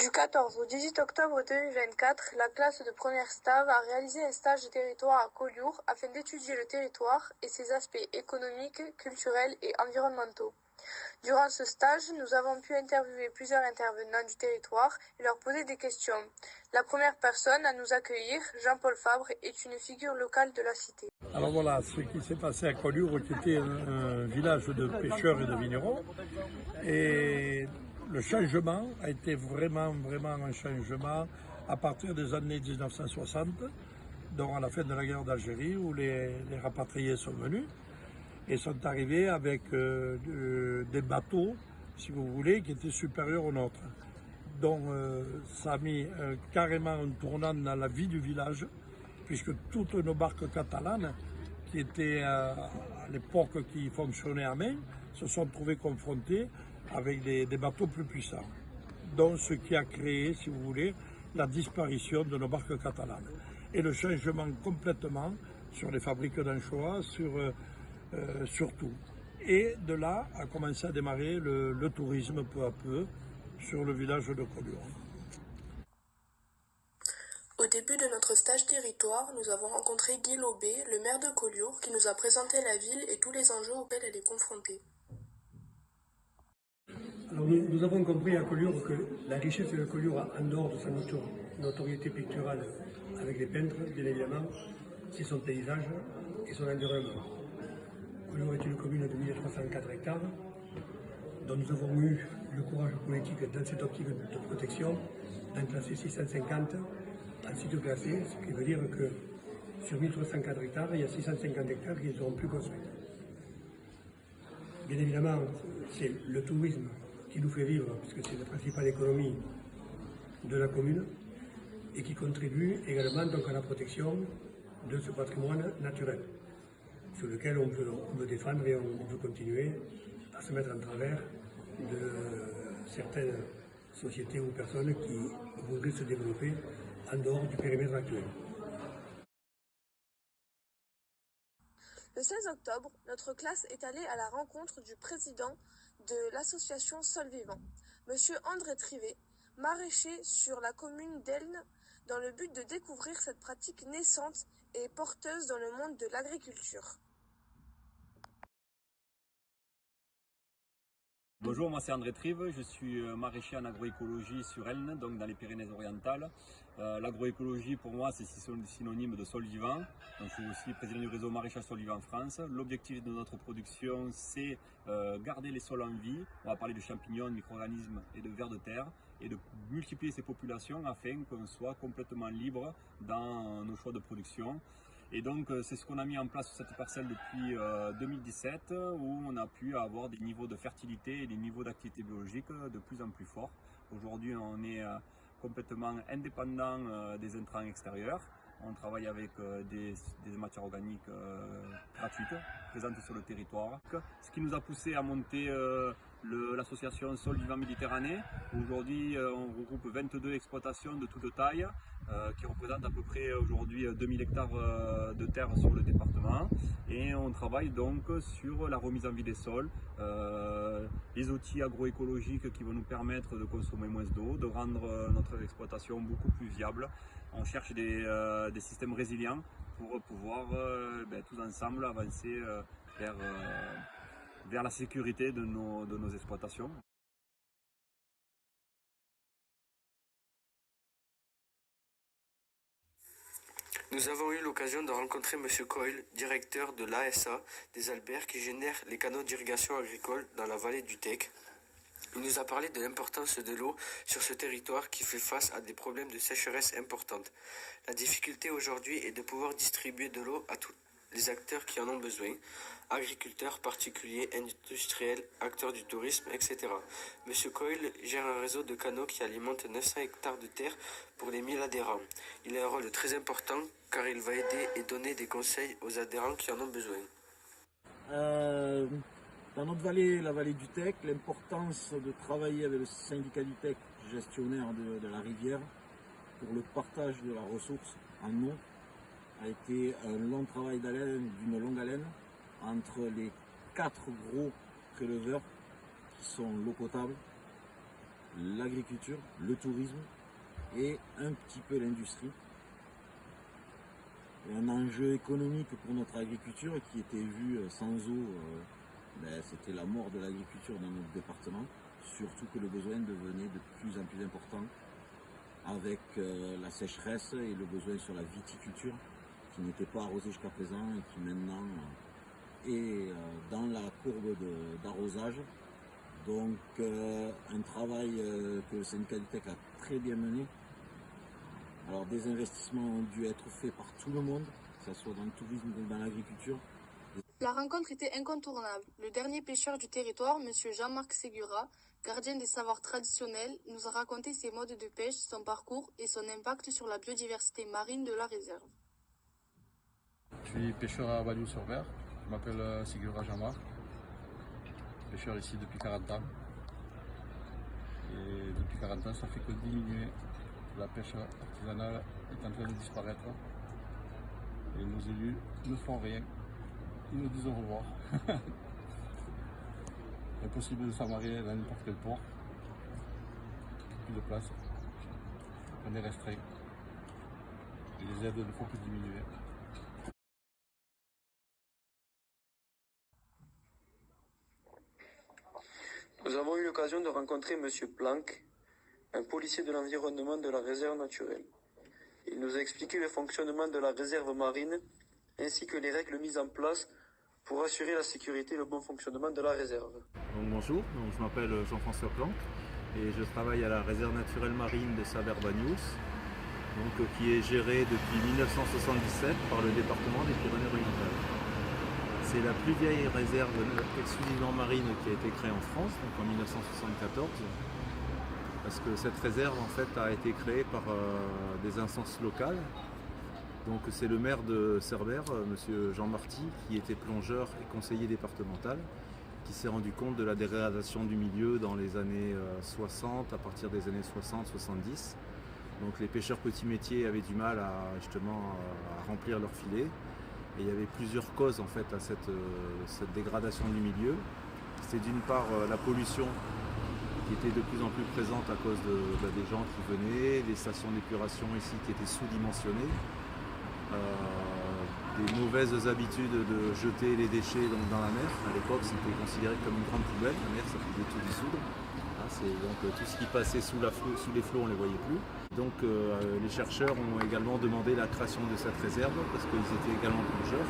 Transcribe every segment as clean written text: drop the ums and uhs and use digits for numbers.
Du 14 au 18 octobre 2024, la classe de première STAV a réalisé un stage de territoire à Collioure afin d'étudier le territoire et ses aspects économiques, culturels et environnementaux. Durant ce stage, nous avons pu interviewer plusieurs intervenants du territoire et leur poser des questions. La première personne à nous accueillir, Jean-Paul Fabre, est une figure locale de la cité. Alors voilà, ce qui s'est passé à Collioure, qui était un village de pêcheurs et de vignerons. Et le changement a été vraiment un changement à partir des années 1960, donc à la fin de la guerre d'Algérie, où les rapatriés sont venus et sont arrivés avec des bateaux, si vous voulez, qui étaient supérieurs aux nôtres. Donc ça a mis carrément un tournant dans la vie du village, puisque toutes nos barques catalanes, qui étaient à l'époque qui fonctionnaient à main, se sont trouvées confrontées avec des bateaux plus puissants. Donc ce qui a créé, si vous voulez, la disparition de nos barques catalanes. Et le changement complètement sur les fabriques d'anchois, sur tout. Et de là a commencé à démarrer le tourisme peu à peu sur le village de Collioure. Au début de notre stage territoire, nous avons rencontré Guy Lobé, le maire de Collioure, qui nous a présenté la ville et tous les enjeux auxquels elle est confrontée. Alors nous avons compris à Collioure que la richesse de Collioure, en dehors de sa notoriété picturale avec les peintres, bien évidemment, c'est son paysage et son environnement. Collioure est une commune de 1304 hectares, dont nous avons eu le courage politique dans cette optique de protection d'en classer 650 en site classé, ce qui veut dire que sur 1304 hectares, il y a 650 hectares qui ne seront plus construits. Bien évidemment, c'est le tourisme qui nous fait vivre, puisque c'est la principale économie de la commune, et qui contribue également donc à la protection de ce patrimoine naturel, sur lequel on veut défendre et on veut continuer à se mettre en travers de certaines sociétés ou personnes qui voudraient se développer en dehors du périmètre actuel. Le 16 octobre, notre classe est allée à la rencontre du président de l'association Sol Vivant, Monsieur André Trivet, maraîcher sur la commune d'Elne, dans le but de découvrir cette pratique naissante et porteuse dans le monde de l'agriculture. Bonjour, moi c'est André Trive, je suis maraîcher en agroécologie sur Elne, donc dans les Pyrénées-Orientales. L'agroécologie pour moi c'est synonyme de sol vivant, donc je suis aussi président du réseau maraîchage sol vivant France. L'objectif de notre production c'est garder les sols en vie, on va parler de champignons, de micro-organismes et de vers de terre, et de multiplier ces populations afin qu'on soit complètement libre dans nos choix de production. Et donc c'est ce qu'on a mis en place sur cette parcelle depuis 2017 où on a pu avoir des niveaux de fertilité et des niveaux d'activité biologique de plus en plus forts. Aujourd'hui on est complètement indépendant des intrants extérieurs. On travaille avec des matières organiques gratuites, présentes sur le territoire. Ce qui nous a poussé à monter l'association Sol Vivant Méditerranée. Aujourd'hui, on regroupe 22 exploitations de toute taille qui représentent à peu près aujourd'hui 2000 hectares de terre sur le département. Et on travaille donc sur la remise en vie des sols, les outils agroécologiques qui vont nous permettre de consommer moins d'eau, de rendre notre exploitation beaucoup plus viable. On cherche des systèmes résilients pour pouvoir tous ensemble avancer vers la sécurité de nos exploitations. Nous avons eu l'occasion de rencontrer M. Coyle, directeur de l'ASA des Albères qui génère les canaux d'irrigation agricole dans la vallée du Tech. Il nous a parlé de l'importance de l'eau sur ce territoire qui fait face à des problèmes de sécheresse importantes. La difficulté aujourd'hui est de pouvoir distribuer de l'eau à tous les acteurs qui en ont besoin, agriculteurs, particuliers, industriels, acteurs du tourisme, etc. Monsieur Coyle gère un réseau de canaux qui alimente 900 hectares de terre pour les 1000 adhérents. Il a un rôle très important car il va aider et donner des conseils aux adhérents qui en ont besoin. Dans notre vallée, la vallée du Tech, l'importance de travailler avec le syndicat du Tech, gestionnaire de la rivière, pour le partage de la ressource en eau, a été un long travail d'haleine, d'une longue haleine, entre les 4 gros préleveurs qui sont l'eau potable, l'agriculture, le tourisme et un petit peu l'industrie. Un enjeu économique pour notre agriculture qui était vu sans eau, c'était la mort de l'agriculture dans notre département, surtout que le besoin devenait de plus en plus important avec la sécheresse et le besoin sur la viticulture qui n'était pas arrosée jusqu'à présent et qui maintenant est dans la courbe d'arrosage. Donc un travail que le syndicat du TEC a très bien mené. Alors des investissements ont dû être faits par tout le monde, que ce soit dans le tourisme ou dans l'agriculture. La rencontre était incontournable. Le dernier pêcheur du territoire, M. Jean-Marc Ségura, gardien des savoirs traditionnels, nous a raconté ses modes de pêche, son parcours et son impact sur la biodiversité marine de la réserve. Je suis pêcheur à Bagnols-sur-Mer, je m'appelle Ségura Jean-Marc, pêcheur ici depuis 40 ans. Et depuis 40 ans, ça fait que diminuer. La pêche artisanale est en train de disparaître et nos élus ne font rien. Ils nous disent au revoir. Impossible de s'amarrer dans n'importe quel port. Plus de place. On est restreint. Et les aides ne font que diminuer. Nous avons eu l'occasion de rencontrer M. Planck, un policier de l'environnement de la réserve naturelle. Il nous a expliqué le fonctionnement de la réserve marine ainsi que les règles mises en place pour assurer la sécurité et le bon fonctionnement de la réserve. Donc bonjour, je m'appelle Jean-François Planck et je travaille à la réserve naturelle marine de Saverne-Bagnols, qui est gérée depuis 1977 par le département des Pyrénées-Orientales. C'est la plus vieille réserve exclusivement marine qui a été créée en France, donc en 1974. Parce que cette réserve en fait a été créée par des instances locales. Donc c'est le maire de Cerbère, M. Jean Marty, qui était plongeur et conseiller départemental, qui s'est rendu compte de la dégradation du milieu dans les années 60, à partir des années 60-70. Donc les pêcheurs petits métiers avaient du mal à remplir leurs filets. Et il y avait plusieurs causes en fait à cette dégradation du milieu. C'est d'une part la pollution qui était de plus en plus présente à cause des gens qui venaient, les stations d'épuration ici qui étaient sous-dimensionnées, des mauvaises habitudes de jeter les déchets dans la mer. À l'époque, c'était considéré comme une grande poubelle, la mer ça pouvait tout dissoudre. Donc tout ce qui passait sous les flots, on ne les voyait plus. Donc les chercheurs ont également demandé la création de cette réserve parce qu'ils étaient également plongeurs.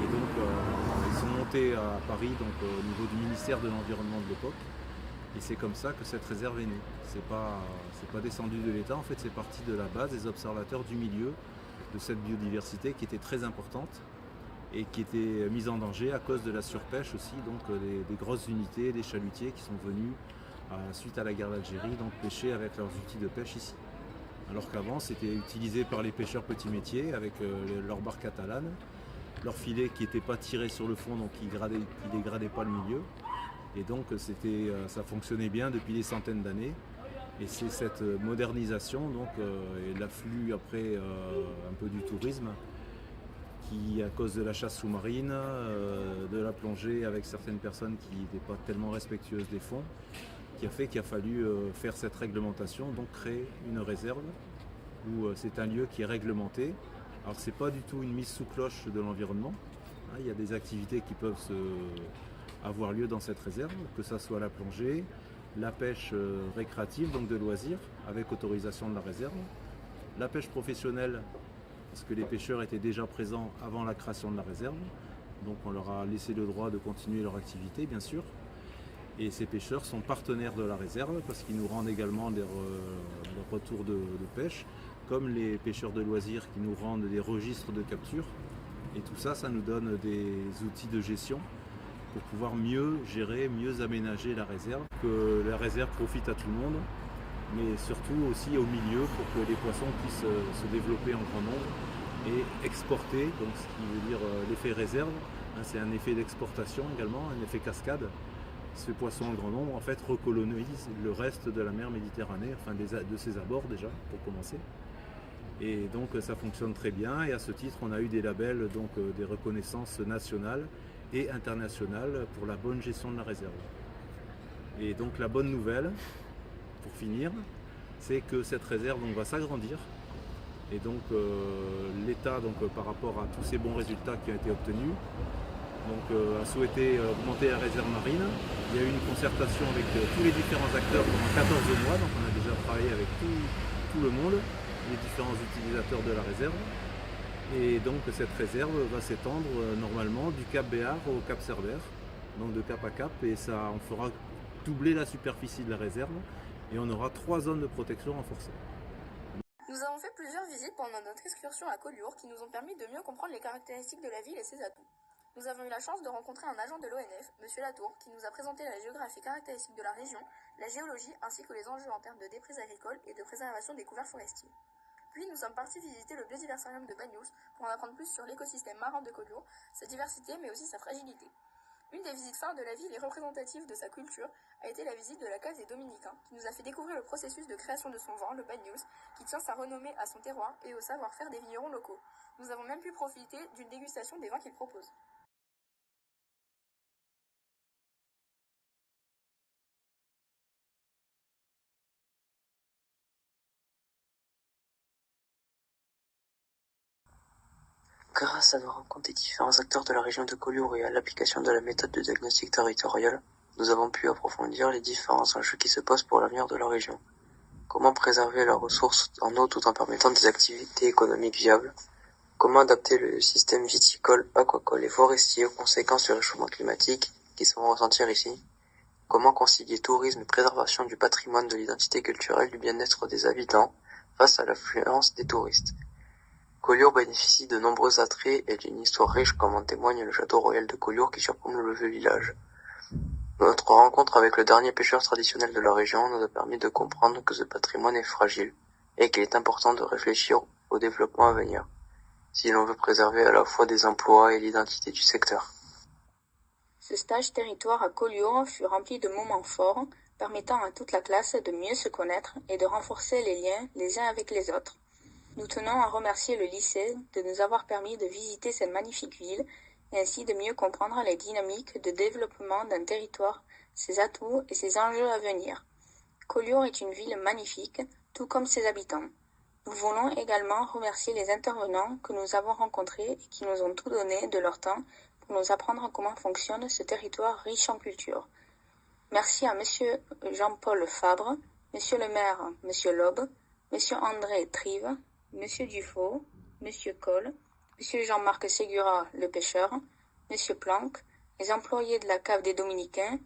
Et donc ils sont montés à Paris, au niveau du ministère de l'Environnement de l'époque. Et c'est comme ça que cette réserve est née. C'est pas descendu de l'État, en fait c'est parti de la base des observateurs du milieu, de cette biodiversité qui était très importante et qui était mise en danger à cause de la surpêche aussi, donc des grosses unités, des chalutiers qui sont venus suite à la guerre d'Algérie, donc pêcher avec leurs outils de pêche ici. Alors qu'avant c'était utilisé par les pêcheurs petits métiers avec leurs barques catalanes, leurs filets qui n'étaient pas tirés sur le fond, donc qui ne dégradaient pas le milieu. Et donc ça fonctionnait bien depuis des centaines d'années. Et c'est cette modernisation et l'afflux après un peu du tourisme qui, à cause de la chasse sous-marine, de la plongée avec certaines personnes qui n'étaient pas tellement respectueuses des fonds, qui a fait qu'il a fallu faire cette réglementation, donc créer une réserve où c'est un lieu qui est réglementé. Alors c'est pas du tout une mise sous cloche de l'environnement. Il y a des activités qui peuvent avoir lieu dans cette réserve, que ce soit la plongée, la pêche récréative, donc de loisirs, avec autorisation de la réserve, la pêche professionnelle, parce que les pêcheurs étaient déjà présents avant la création de la réserve, donc on leur a laissé le droit de continuer leur activité, bien sûr. Et ces pêcheurs sont partenaires de la réserve, parce qu'ils nous rendent également des retours de pêche, comme les pêcheurs de loisirs qui nous rendent des registres de capture. Et tout ça, ça nous donne des outils de gestion pour pouvoir mieux gérer, mieux aménager la réserve, que la réserve profite à tout le monde, mais surtout aussi au milieu pour que les poissons puissent se développer en grand nombre et exporter, donc ce qui veut dire l'effet réserve, c'est un effet d'exportation également, un effet cascade. Ces poissons en grand nombre en fait recolonisent le reste de la mer Méditerranée, enfin de ses abords déjà pour commencer. Et donc ça fonctionne très bien et à ce titre on a eu des labels, donc des reconnaissances nationales et internationales pour la bonne gestion de la réserve. Et donc la bonne nouvelle finir, c'est que cette réserve va s'agrandir. Et donc l'État, par rapport à tous ces bons résultats qui ont été obtenus, a souhaité augmenter la réserve marine. Il y a eu une concertation avec tous les différents acteurs pendant 14 mois, donc on a déjà travaillé avec tout le monde, les différents utilisateurs de la réserve. Et donc cette réserve va s'étendre normalement du Cap Béar au Cap Cerbère, donc de cap à cap, et ça on fera doubler la superficie de la réserve et on aura 3 zones de protection renforcées. Nous avons fait plusieurs visites pendant notre excursion à Collioure qui nous ont permis de mieux comprendre les caractéristiques de la ville et ses atouts. Nous avons eu la chance de rencontrer un agent de l'ONF, M. Latour, qui nous a présenté la géographie caractéristique de la région, la géologie ainsi que les enjeux en termes de déprises agricoles et de préservation des couverts forestiers. Puis nous sommes partis visiter le biodiversarium de Bagnous pour en apprendre plus sur l'écosystème marin de Collioure, sa diversité mais aussi sa fragilité. Une des visites phares de la ville et représentative de sa culture a été la visite de la cave des Dominicains, qui nous a fait découvrir le processus de création de son vin, le Bagnous, qui tient sa renommée à son terroir et au savoir-faire des vignerons locaux. Nous avons même pu profiter d'une dégustation des vins qu'il propose. Grâce à nos rencontres des différents acteurs de la région de Collioure et à l'application de la méthode de diagnostic territorial, nous avons pu approfondir les différents enjeux qui se posent pour l'avenir de la région. Comment préserver la ressource en eau tout en permettant des activités économiques viables? Comment adapter le système viticole, aquacole et forestier aux conséquences du réchauffement climatique qui se vont ressentir ici? Comment concilier tourisme et préservation du patrimoine, de l'identité culturelle, du bien-être des habitants face à l'affluence des touristes? Collioure bénéficie de nombreux attraits et d'une histoire riche comme en témoigne le château royal de Collioure qui surplombe le vieux village. Notre rencontre avec le dernier pêcheur traditionnel de la région nous a permis de comprendre que ce patrimoine est fragile et qu'il est important de réfléchir au développement à venir, si l'on veut préserver à la fois des emplois et l'identité du secteur. Ce stage territoire à Collioure fut rempli de moments forts, permettant à toute la classe de mieux se connaître et de renforcer les liens les uns avec les autres. Nous tenons à remercier le lycée de nous avoir permis de visiter cette magnifique ville et ainsi de mieux comprendre les dynamiques de développement d'un territoire, ses atouts et ses enjeux à venir. Collioure est une ville magnifique, tout comme ses habitants. Nous voulons également remercier les intervenants que nous avons rencontrés et qui nous ont tout donné de leur temps pour nous apprendre comment fonctionne ce territoire riche en culture. Merci à Monsieur Jean-Paul Fabre, Monsieur le maire, Monsieur Lobe, Monsieur André Trive, Monsieur Dufaux, Monsieur Cole, Monsieur Jean-Marc Ségura, le pêcheur, Monsieur Planck, les employés de la cave des Dominicains,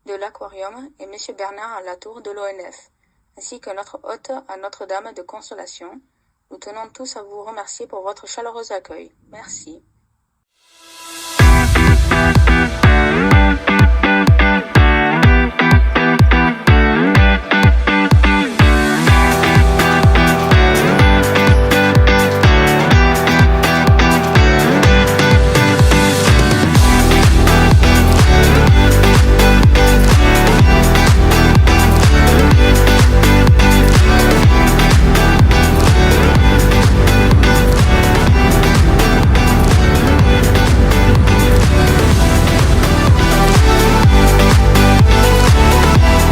de l'aquarium et Monsieur Bernard Latour de l'ONF, ainsi que notre hôte à Notre-Dame de Consolation. Nous tenons tous à vous remercier pour votre chaleureux accueil. Merci.